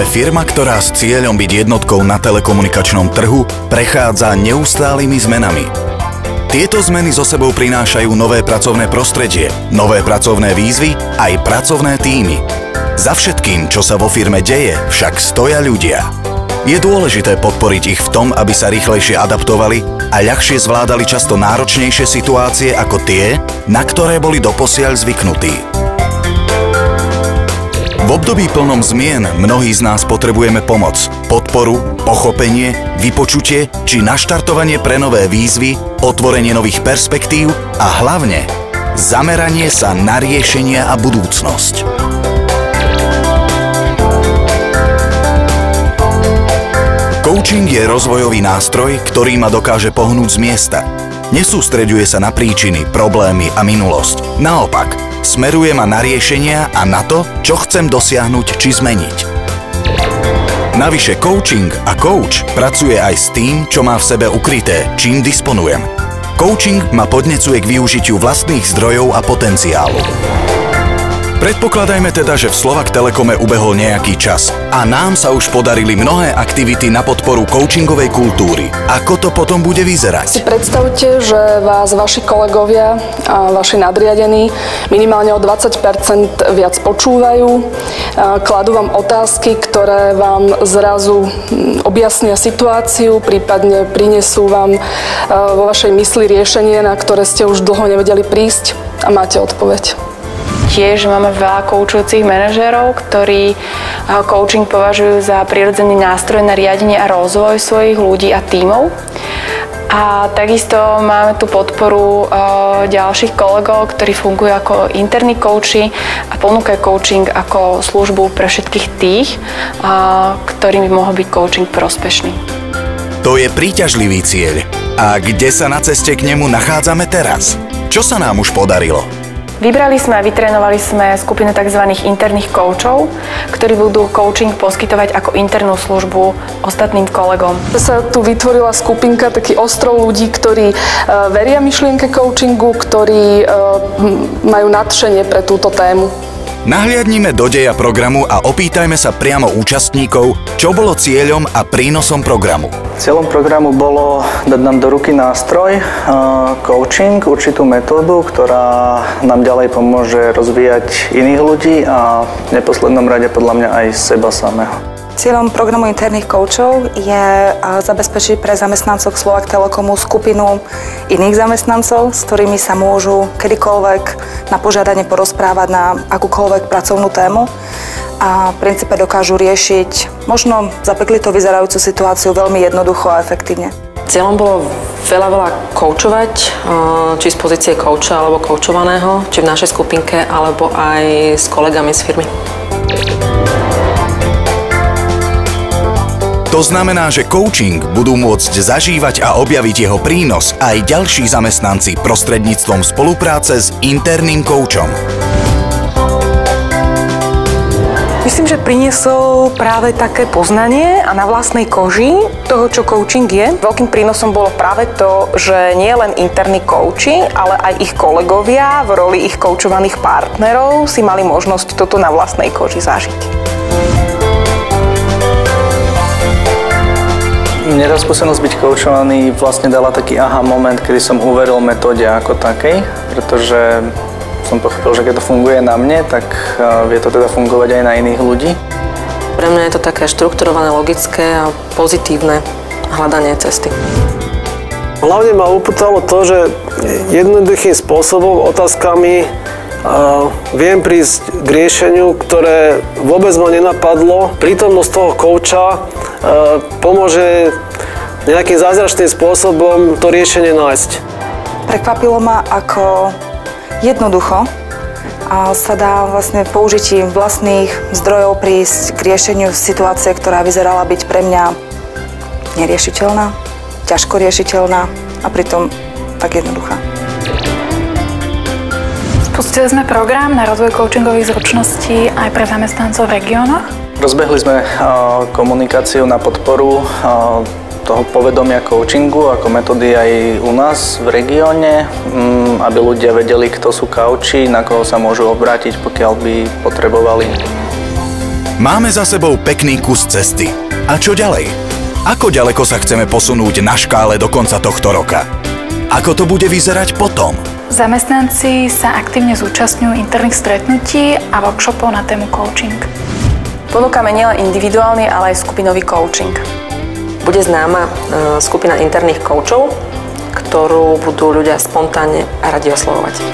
Sme firma, ktorá s cieľom byť jednotkou na telekomunikačnom trhu prechádza neustálými zmenami. Tieto zmeny so sebou prinášajú nové pracovné prostredie, nové pracovné výzvy aj pracovné tímy. Za všetkým, čo sa vo firme deje, však stoja ľudia. Je dôležité podporiť ich v tom, aby sa rýchlejšie adaptovali a ľahšie zvládali často náročnejšie situácie ako tie, na ktoré boli doposiaľ zvyknutí. V období plnom zmien mnohí z nás potrebujeme pomoc, podporu, pochopenie, vypočutie či naštartovanie pre nové výzvy, otvorenie nových perspektív a hlavne zameranie sa na riešenia a budúcnosť. Coaching je rozvojový nástroj, ktorý ma dokáže pohnúť z miesta. Nesústreďuje sa na príčiny, problémy a minulosť. Naopak, smeruje ma na riešenia a na to, čo chcem dosiahnuť či zmeniť. Navyše coaching a coach pracuje aj s tým, čo má v sebe ukryté, čím disponujem. Coaching ma podnecuje k využitiu vlastných zdrojov a potenciálu. Predpokladajme teda, že v Slovak Telekome ubehol nejaký čas a nám sa už podarili mnohé aktivity na podporu coachingovej kultúry. Ako to potom bude vyzerať? Si predstavte, že vás vaši kolegovia a vaši nadriadení minimálne o 20% viac počúvajú, kladú vám otázky, ktoré vám zrazu objasnia situáciu, prípadne prinesú vám vo vašej mysli riešenie, na ktoré ste už dlho nevedeli prísť a máte odpoveď. Tiež máme veľa koučujúcich manažérov, ktorí coaching považujú za prirodzený nástroj na riadenie a rozvoj svojich ľudí a tímov. A takisto máme tu podporu ďalších kolegov, ktorí fungujú ako interní kouči a ponúkajú coaching ako službu pre všetkých tých, ktorým by mohol byť coaching prospešný. To je príťažlivý cieľ. A kde sa na ceste k nemu nachádzame teraz? Čo sa nám už podarilo? Vybrali sme a vytrénovali sme skupinu tzv. Interných koučov, ktorí budú coaching poskytovať ako internú službu ostatným kolegom. Sa tu vytvorila skupinka, taký ostrov ľudí, ktorí veria myšlienke coachingu, ktorí majú nadšenie pre túto tému. Nahliadnime do deja programu a opýtajme sa priamo účastníkov, čo bolo cieľom a prínosom programu. Cieľom programu bolo dať nám do ruky nástroj, coaching, určitú metódu, ktorá nám ďalej pomôže rozvíjať iných ľudí a v neposlednom rade podľa mňa aj seba samého. Cieľom programu interných koučov je zabezpečiť pre zamestnancov Slovak Telekomu skupinu iných zamestnancov, s ktorými sa môžu kedykoľvek na požiadanie porozprávať na akúkoľvek pracovnú tému a v princípe dokážu riešiť možno zapeklito vyzerajúcu situáciu veľmi jednoducho a efektívne. Cieľom bolo veľa koučovať, či z pozície kouča alebo koučovaného, či v našej skupinke, alebo aj s kolegami z firmy. To znamená, že coaching budú môcť zažívať a objaviť jeho prínos aj ďalší zamestnanci prostredníctvom spolupráce s interným koučom. Myslím, že priniesol práve také poznanie a na vlastnej koži toho, čo coaching je. Veľkým prínosom bolo práve to, že nie len interní kouči, ale aj ich kolegovia v roli ich koučovaných partnerov si mali možnosť toto na vlastnej koži zažiť. Mne tá skúsenosť byť koučovaný vlastne dala taký aha moment, kedy som uveril metóde ako takej, pretože som pochopil, že keď to funguje na mne, tak vie to teda fungovať aj na iných ľudí. Pre mňa je to také štrukturované, logické a pozitívne hľadanie cesty. Hlavne ma upútalo to, že jednoduchým spôsobom, otázkami viem prísť k riešeniu, ktoré vôbec ma nenapadlo. Prítomnosť toho kouča pomôže nejakým zázračným spôsobom to riešenie nájsť. Prekvapilo ma, ako jednoducho sa dá vlastne použitím vlastných zdrojov prísť k riešeniu situácie, ktorá vyzerala byť pre mňa neriešiteľná, ťažko riešiteľná a pritom tak jednoduchá. Spustili sme program na rozvoj coachingových zručností aj pre zamestnancov v regiónoch. Rozbehli sme komunikáciu na podporu toho povedomia coachingu ako metódy aj u nás v regióne, aby ľudia vedeli, kto sú kauči, na koho sa môžu obrátiť, pokiaľ by potrebovali. Máme za sebou pekný kus cesty. A čo ďalej? Ako ďaleko sa chceme posunúť na škále do konca tohto roka? Ako to bude vyzerať potom? Zamestnanci sa aktívne zúčastňujú interných stretnutí a workshopov na tému coaching. Ponúkame nielen individuálny, ale aj skupinový coaching. Bude známa skupina interných koučov, ktorú budú ľudia spontánne a radi oslovovať.